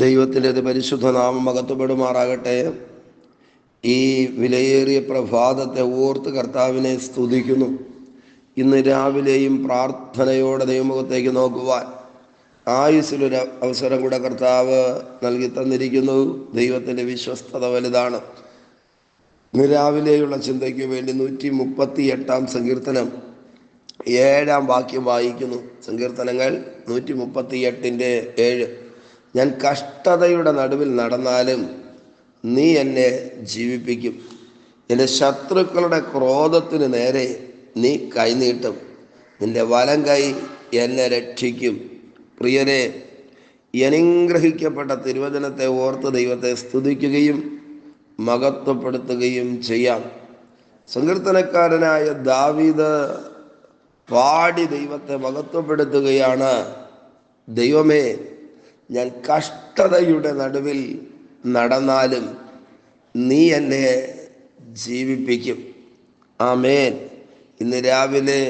ദൈവത്തിൻ്റെ പരിശുദ്ധ നാമം മഹത്വപ്പെടുമാറാകട്ടെ. ഈ വിലയേറിയ പ്രഭാതത്തെ ഓർത്ത് കർത്താവിനെ സ്തുതിക്കുന്നു. ഇന്ന് രാവിലെയും പ്രാർത്ഥനയോടെ ദൈവമുഖത്തേക്ക് നോക്കുവാൻ ആയുസ്സിലൊരു അവസരം കൂടെ കർത്താവ് നൽകി തന്നിരിക്കുന്നു. ദൈവത്തിൻ്റെ വിശ്വസ്തത വലുതാണ്. ഇന്ന് രാവിലെയുള്ള ചിന്തയ്ക്ക് വേണ്ടി 138 സങ്കീർത്തനം 7 വാക്യം വായിക്കുന്നു. സങ്കീർത്തനങ്ങൾ 138:7. ഞാൻ കഷ്ടതയുടെ നടുവിൽ നടന്നാലും നീ എന്നെ ജീവിപ്പിക്കും. എൻ്റെ ശത്രുക്കളുടെ ക്രോധത്തിന് നേരെ നീ കൈനീട്ടും. നിന്റെ വലം കൈ എന്നെ രക്ഷിക്കും. പ്രിയരെ, അനുഗ്രഹിക്കപ്പെട്ട തിരുവചനത്തെ ഓർത്ത് ദൈവത്തെ സ്തുതിക്കുകയും മഹത്വപ്പെടുത്തുകയും ചെയ്യാം. സങ്കീർത്തനക്കാരനായ ദാവീദ് പാടി ദൈവത്തെ മഹത്വപ്പെടുത്തുകയാണ്. ദൈവമേ, ഞാൻ കഷ്ടതയുടെ നടുവിൽ നടന്നാലും നീ എന്നെ ജീവിപ്പിക്കും. ആമേൻ. ഇന്ന് രാവിലെ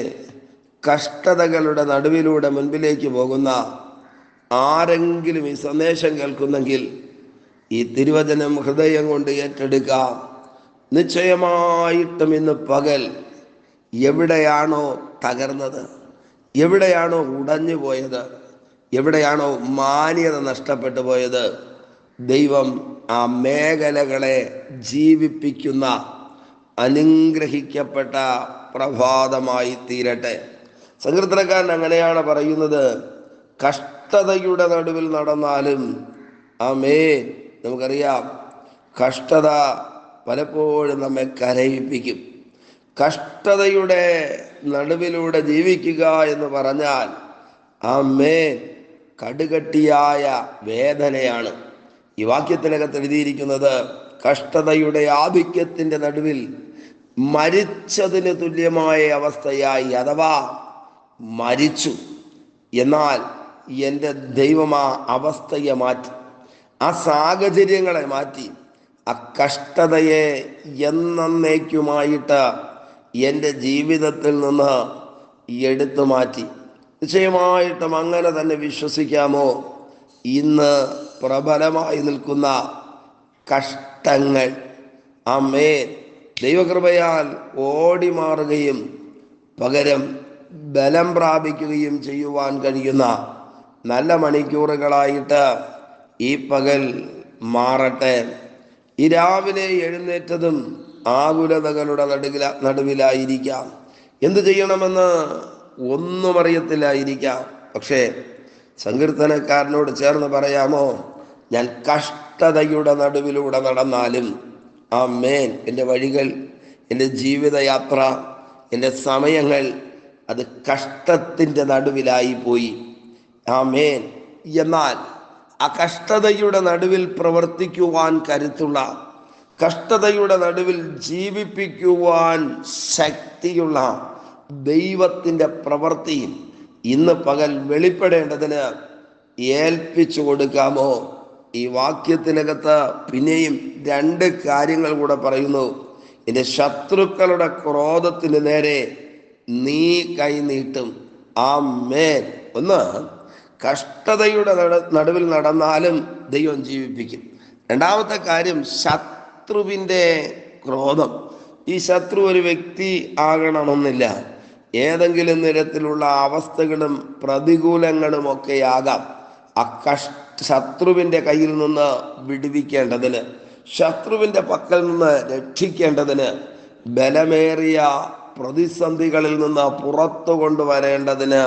കഷ്ടതകളുടെ നടുവിലൂടെ മുൻപിലേക്ക് പോകുന്ന ആരെങ്കിലും ഈ സന്ദേശം കേൾക്കുന്നെങ്കിൽ ഈ തിരുവചനം ഹൃദയം കൊണ്ട് ഏറ്റെടുക്കാം. നിശ്ചയമായിട്ടും ഇന്ന് പകൽ എവിടെയാണോ തകർന്നത്, എവിടെയാണോ ഉടഞ്ഞു പോയത്, എവിടെയാണോ മാന്യത നഷ്ടപ്പെട്ടു പോയത്, ദൈവം ആ മേഖലകളെ ജീവിപ്പിക്കുന്ന അനുഗ്രഹിക്കപ്പെട്ട പ്രഭാതമായി തീരട്ടെ. സങ്കീർത്തനക്കാരൻ അങ്ങനെയാണ് പറയുന്നത്. കഷ്ടതയുടെ നടുവിൽ നടന്നാലും, ആമേൻ. നമുക്കറിയാം, കഷ്ടത പലപ്പോഴും നമ്മെ കരയിപ്പിക്കും. കഷ്ടതയുടെ നടുവിലൂടെ ജീവിക്കുക എന്ന് പറഞ്ഞാൽ, ആമേൻ, കടുകട്ടിയായ വേദനയാണ്. ഈ വാക്യത്തിനകത്ത് എഴുതിയിരിക്കുന്നത് കഷ്ടതയുടെ ആധിക്യത്തിൻ്റെ നടുവിൽ മരിച്ചതിന് തുല്യമായ അവസ്ഥയായി, അഥവാ മരിച്ചു. എന്നാൽ എൻ്റെ ദൈവം ആ അവസ്ഥയെ മാറ്റി, ആ സാഹചര്യങ്ങളെ മാറ്റി, ആ കഷ്ടതയെ എന്നേക്കുമായിട്ട് എൻ്റെ ജീവിതത്തിൽ നിന്ന് എടുത്തു മാറ്റി. നിശ്ചയമായിട്ടും അങ്ങനെ തന്നെ വിശ്വസിക്കാമോ? ഇന്ന് പ്രബലമായി നിൽക്കുന്ന കഷ്ടങ്ങൾ, ആമേൻ, ദൈവകൃപയാൽ ഓടി മാറുകയും പകരം ബലം പ്രാപിക്കുകയും ചെയ്യുവാൻ കഴിയുന്ന നല്ല മണിക്കൂറുകളായിട്ട് ഈ പകൽ മാറട്ടെ. ഈ രാവിലെ എഴുന്നേറ്റതും ആകുലതകളുടെ നടുവിലായിരിക്കാം. എന്തു ചെയ്യണമെന്ന് ഒന്നും അറിയത്തില്ലായിരിക്കാം. പക്ഷേ സങ്കീർത്തനക്കാരനോട് ചേർന്ന് പറയാമോ? ഞാൻ കഷ്ടതയുടെ നടുവിലൂടെ നടന്നാലും, ആമേൻ, എൻ്റെ വഴികൾ, എൻ്റെ ജീവിതയാത്ര, എൻ്റെ സമയങ്ങൾ അത് കഷ്ടത്തിൻ്റെ നടുവിലായി പോയി. ആമേൻ. എന്നാൽ ആ കഷ്ടതയുടെ നടുവിൽ പ്രവർത്തിക്കുവാൻ കരുത്തുള്ള, കഷ്ടതയുടെ നടുവിൽ ജീവിപ്പിക്കുവാൻ ശക്തിയുള്ള ദൈവത്തിൻ്റെ പ്രവൃത്തി ഇന്ന് പകൽ വെളിപ്പെടേണ്ടതിന് ഏൽപ്പിച്ചു കൊടുക്കാമോ? ഈ വാക്യത്തിനകത്ത് പിന്നെയും 2 കാര്യങ്ങൾ കൂടെ പറയുന്നു. എൻ്റെ ശത്രുക്കളുടെ ക്രോധത്തിന് നേരെ നീ കൈനീട്ടും. ആമേൻ. ഒന്ന്, കഷ്ടതയുടെ നടുവിൽ നടന്നാലും ദൈവം ജീവിപ്പിക്കും. രണ്ടാമത്തെ കാര്യം, ശത്രുവിൻ്റെ ക്രോധം. ഈ ശത്രു ഒരു വ്യക്തി ആകണമെന്നില്ല. ഏതെങ്കിലും തരത്തിലുള്ള അവസ്ഥകളും പ്രതികൂലങ്ങളും ഒക്കെ ആകാം. ആ ശത്രുവിൻ്റെ കയ്യിൽ നിന്ന് വിടുവിക്കേണ്ടതിന്, ശത്രുവിൻ്റെ പക്കൽ നിന്ന് രക്ഷിക്കേണ്ടതിന്, ബലമേറിയ പ്രതിസന്ധികളിൽ നിന്ന് പുറത്തു കൊണ്ടുവരേണ്ടതിന്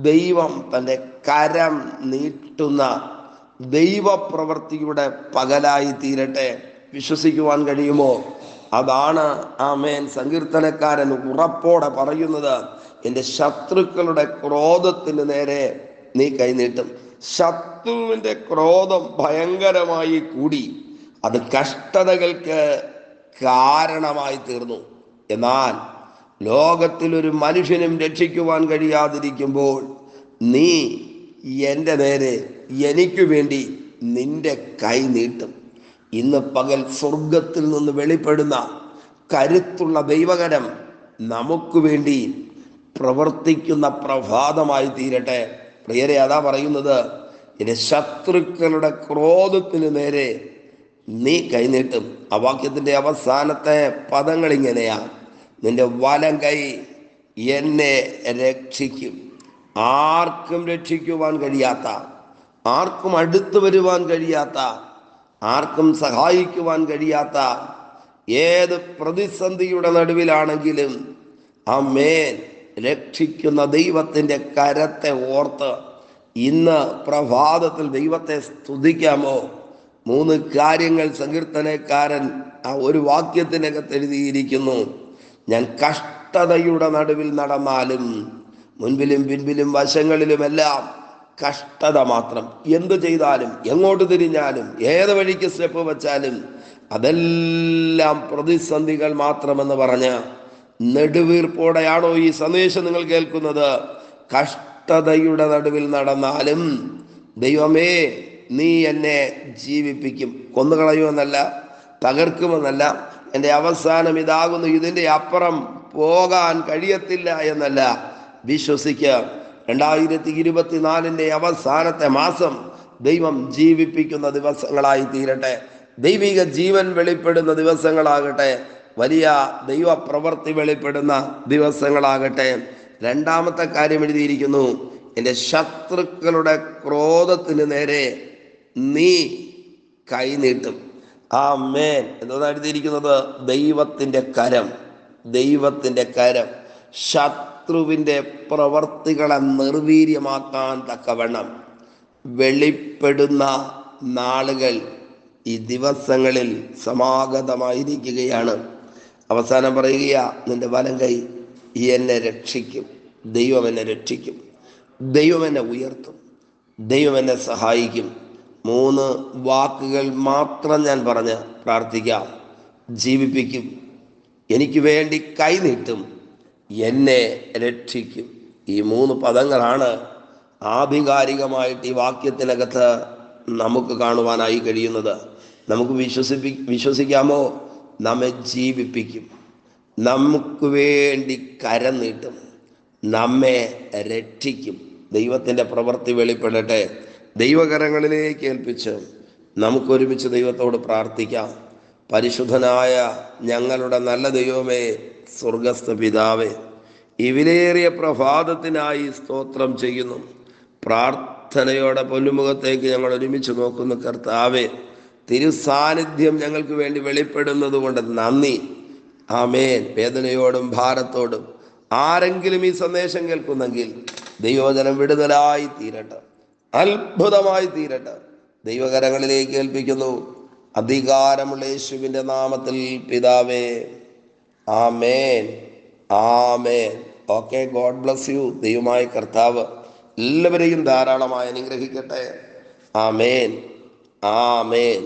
ദൈവം തൻ്റെ കരം നീട്ടുന്ന ദൈവപ്രവൃത്തിയുടെ പകലായി തീരട്ടെ. വിശ്വസിക്കുവാൻ കഴിയുമോ? അതാണ്, ആമേൻ, സങ്കീർത്തനക്കാരൻ ഉറപ്പോടെ പറയുന്നത്. എൻ്റെ ശത്രുക്കളുടെ ക്രോധത്തിന് നേരെ നീ കൈനീട്ടും. ശത്രുവിൻ്റെ ക്രോധം ഭയങ്കരമായി കൂടി അത് കഷ്ടതകൾക്ക് കാരണമായി തീർന്നു. എന്നാൽ ലോകത്തിലൊരു മനുഷ്യനും രക്ഷിക്കുവാൻ കഴിയാതിരിക്കുമ്പോൾ നീ എൻ്റെ നേരെ, എനിക്ക് വേണ്ടി നിന്റെ കൈ നീട്ടും. ഇന്ന് പകൽ സ്വർഗത്തിൽ നിന്ന് വെളിപ്പെടുന്ന കരുത്തുള്ള ദൈവകരം നമുക്ക് വേണ്ടി പ്രവർത്തിക്കുന്ന പ്രഭാതമായി തീരട്ടെ. പ്രിയരെ, അതാ പറയുന്നത്, നിന്റെ ശത്രുക്കളുടെ ക്രോധത്തിന് നേരെ നീ കൈനീട്ടും. ആ വാക്യത്തിന്റെ അവസാനത്തെ പദങ്ങൾ ഇങ്ങനെയാ: നിന്റെ വലം കൈ എന്നെ രക്ഷിക്കും. ആർക്കും രക്ഷിക്കുവാൻ കഴിയാത്ത, ആർക്കും അടുത്തു വരുവാൻ കഴിയാത്ത, ആർക്കും സഹായിക്കുവാൻ കഴിയാത്ത ഏത് പ്രതിസന്ധിയുടെ നടുവിലാണെങ്കിലും ആമേൻ രക്ഷിക്കുന്ന ദൈവത്തിൻ്റെ കരത്തെ ഓർത്ത് ഇന്ന് പ്രഭാതത്തിൽ ദൈവത്തെ സ്തുതിക്കാമോ? 3 കാര്യങ്ങൾ സങ്കീർത്തനക്കാരൻ ആ ഒരു വാക്യത്തിനകത്ത് എഴുതിയിരിക്കുന്നു. ഞാൻ കഷ്ടതയുടെ നടുവിൽ നടന്നാലും, മുൻപിലും പിൻപിലും വശങ്ങളിലുമെല്ലാം കഷ്ടത മാത്രം. എന്തു ചെയ്താലും, എങ്ങോട്ട് തിരിഞ്ഞാലും, ഏത് വഴിക്ക് സ്റ്റെപ്പ് വെച്ചാലും അതെല്ലാം പ്രതിസന്ധികൾ മാത്രമെന്ന് പറഞ്ഞ് നെടുവീർപ്പോടെയാണോ ഈ സന്ദേശം നിങ്ങൾ കേൾക്കുന്നത്? കഷ്ടതയുടെ നടുവിൽ നടന്നാലും ദൈവമേ നീ എന്നെ ജീവിപ്പിക്കും. കൊന്നുകളയുമെന്നല്ല, തകർക്കുമെന്നല്ല, എൻ്റെ അവസാനം ഇതാകുന്നു, ഇതിൻ്റെ അപ്പുറം പോകാൻ കഴിയത്തില്ല എന്നല്ല. വിശ്വസിക്കുക, 2024 അവസാനത്തെ മാസം ദൈവം ജീവിപ്പിക്കുന്ന ദിവസങ്ങളായി തീരട്ടെ. ദൈവിക ജീവൻ വെളിപ്പെടുന്ന ദിവസങ്ങളാകട്ടെ. വലിയ ദൈവ പ്രവൃത്തി വെളിപ്പെടുന്ന ദിവസങ്ങളാകട്ടെ. 2ാമത്തെ കാര്യം എഴുതിയിരിക്കുന്നു: എൻ്റെ ശത്രുക്കളുടെ ക്രോധത്തിന് നേരെ നീ കൈനീട്ടും. ആമേൻ. എന്താണ് എഴുതിയിരിക്കുന്നത്? ദൈവത്തിൻ്റെ കരം. ദൈവത്തിൻ്റെ കരം ശത്രുവിൻ്റെ പ്രവർത്തികളെ നിർവീര്യമാക്കാൻ തക്കവണ്ണം വെളിപ്പെടുന്ന നാളുകൾ ഈ ദിവസങ്ങളിൽ സമാഗതമായിരിക്കുകയാണ്. അവസാനം പറയുക: നിന്റെ വലം കൈ എന്നെ രക്ഷിക്കും. ദൈവം എന്നെ രക്ഷിക്കും, ദൈവം എന്നെ ഉയർത്തും, ദൈവം എന്നെ സഹായിക്കും. 3 വാക്കുകൾ മാത്രം ഞാൻ പറഞ്ഞ് പ്രാർത്ഥിക്കാം. ജീവിപ്പിക്കും, എനിക്ക് വേണ്ടി കൈനീട്ടും, എന്നെ രക്ഷിക്കും. ഈ 3 പദങ്ങളാണ് ആധികാരികമായിട്ട് ഈ വാക്യത്തിനകത്ത് നമുക്ക് കാണുവാനായി കഴിയുന്നത്. നമുക്ക് വിശ്വസിക്കാമോ? നമ്മെ ജീവിപ്പിക്കും, നമുക്ക് വേണ്ടി കരം നീട്ടും, നമ്മെ രക്ഷിക്കും. ദൈവത്തിൻ്റെ പ്രവൃത്തി വെളിപ്പെടട്ടെ. ദൈവകരങ്ങളിലേക്ക് ഏൽപ്പിച്ച് നമുക്കൊരുമിച്ച് ദൈവത്തോട് പ്രാർത്ഥിക്കാം. പരിശുദ്ധനായ ഞങ്ങളുടെ നല്ല ദൈവമേ, സ്വർഗസ്ഥ പിതാവേ, ഈ വിലയേറിയ പ്രഭാതത്തിനായി സ്തോത്രം ചെയ്യുന്നു. പ്രാർത്ഥനയോടെ പൊന്നുമുഖത്തേക്ക് ഞങ്ങൾ ഒരുമിച്ച് നോക്കുന്നു. കർത്താവേ, തിരുസാന്നിധ്യം ഞങ്ങൾക്ക് വേണ്ടി വെളിപ്പെടുന്നത് കൊണ്ട് നന്ദി. ആമേൻ. വേദനയോടും ഭാരത്തോടും ആരെങ്കിലും ഈ സന്ദേശം കേൾക്കുന്നെങ്കിൽ ദൈവവചനം വിടുതലായി തീരട്ടെ, അത്ഭുതമായി തീരട്ടെ. ദൈവകരങ്ങളിലേക്ക് ഏൽപ്പിക്കുന്നു, അധികാരമുള്ള യേശുവിൻ്റെ നാമത്തിൽ പിതാവേ, ആമേൻ, ആമേൻ. Okay, God bless you. ദൈവമായ കർത്താവ് എല്ലാവരെയും ധാരാളമായി അനുഗ്രഹിക്കട്ടെ. ആമേൻ, ആമേൻ.